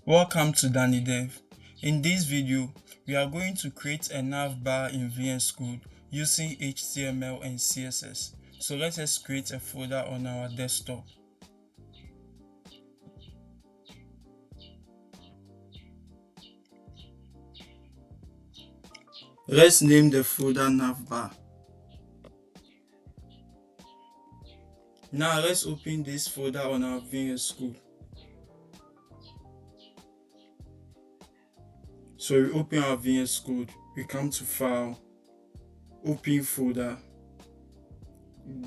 Welcome to Danny Dev. In this video, we are going to create a navbar in VS Code using HTML and CSS. So let us create a folder on our desktop. Let's name the folder navbar. Now let's open this folder on our VS Code. So we open our VS Code, we come to File, Open Folder,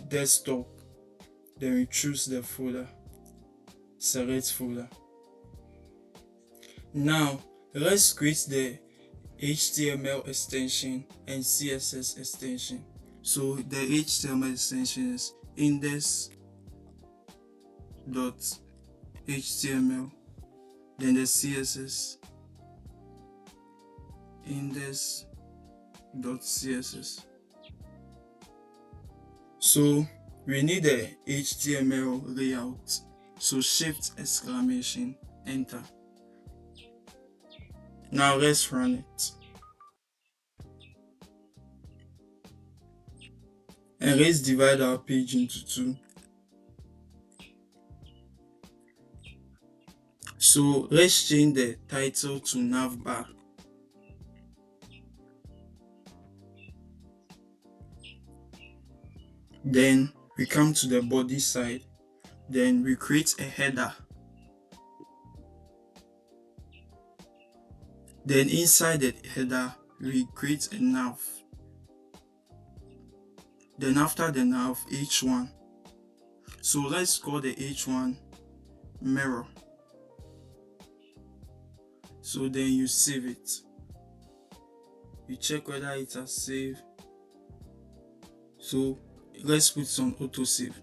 Desktop, then we choose the folder, select folder. Now let's create the HTML extension and CSS extension. So the HTML extension is index.html, then the CSS index.css. So we need a HTML layout. So shift exclamation enter. Now let's run it. And let's divide our page into two. So let's change the title to navbar. Then we come to the body side. Then we create a header. Then inside the header, we create a nav. Then after the nav, h1. So let's call the h1 mirror. So then you save it. You check whether it has saved. So let's put it on autosave.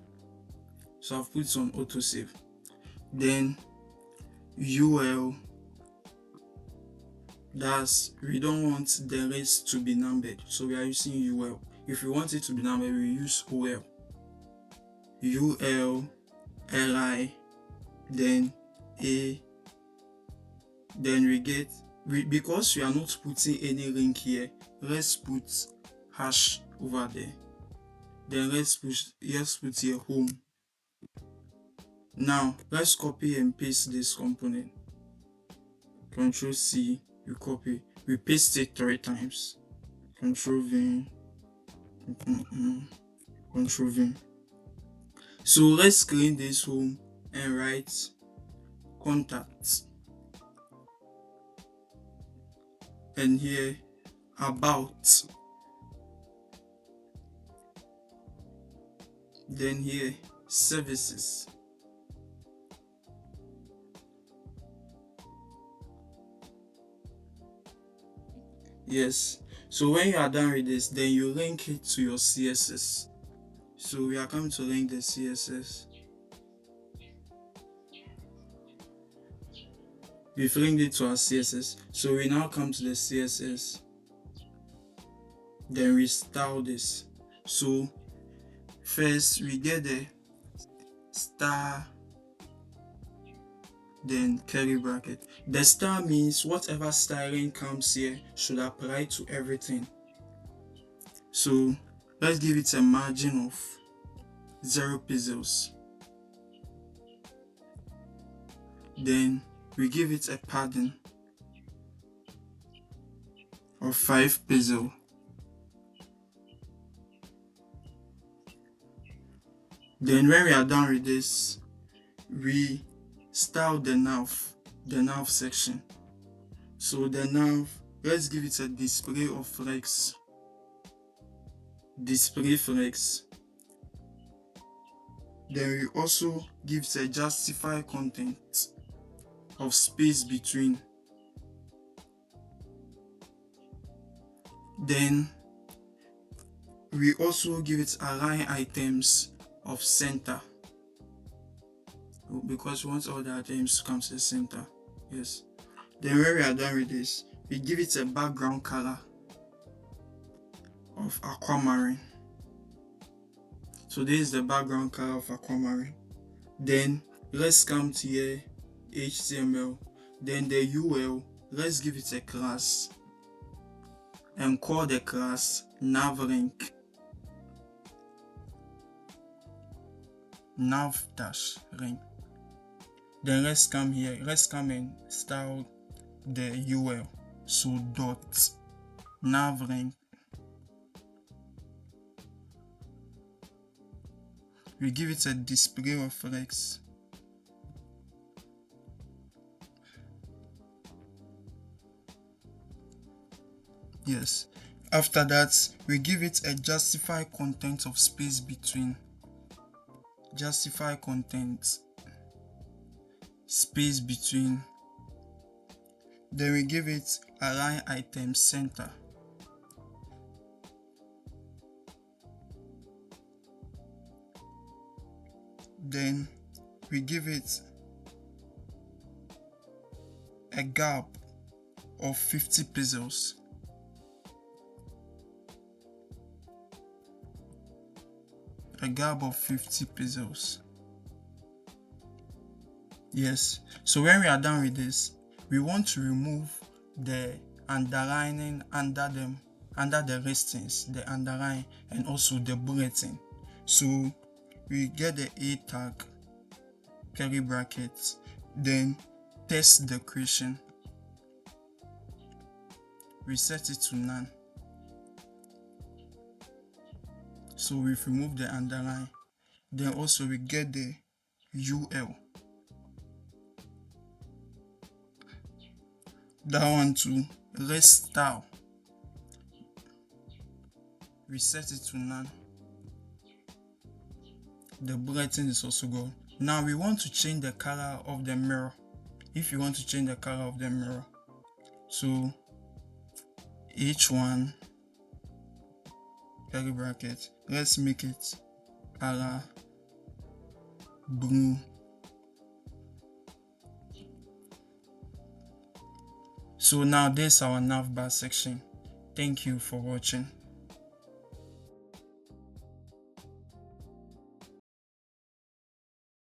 So I've put it on autosave. Then UL, we don't want the rest to be numbered, so we are using UL. If we want it to be numbered, we use OL. UL, LI, then A. Then we get, because we are not putting any link here, let's put hash over there. Then let's put here home. Now let's copy and paste this component. Ctrl C, we copy, we paste it 3 times. Ctrl V, Ctrl V. So let's clean this home and write contacts. And here about. Then here services. Yes, so when you are done with this, then you link it to your CSS. So we are coming to link the CSS. We've linked it to our CSS. So we now come to the CSS. Then we style this. So first we get the star, then curly bracket. The star means whatever styling comes here should apply to everything. So let's give it a margin of 0 pixels. Then we give it a padding of 5 pixels. Then when we are done with this, we style the nav section. So the nav, let's give it a display of flex. Display flex. Then we also give it a justify content of space between. Then we also give it align items of center, because we want all the items to come to the center. Yes. Then when we are done with this, we give it a background color of aquamarine. So this is the background color of aquamarine. Then let's come to here HTML. Then the UL, let's give it a class and call the class navrank, nav-rank. Then let's come here, let's come and style the UL. So dot navrank. We give it a display of flex. Yes. After that, we give it a justify content of space between. Justify content space between. Then we give it align item center. Then we give it a gap of 50 pixels. A gap of 50 pixels. Yes. So when we are done with this, we want to remove the underlining under them, under the listings, the underline, and also the bulletin. So we get the A tag, curly brackets, then test decoration. We set it to none. So we've removed the underline. Then also we get the UL. That one too. List style. We set it to none. The bulletin is also gone. Now we want to change the color of the mirror. If you want to change the color of the mirror, so H1 curly bracket, let's make it color blue. So now this is our navbar section. Thank you for watching.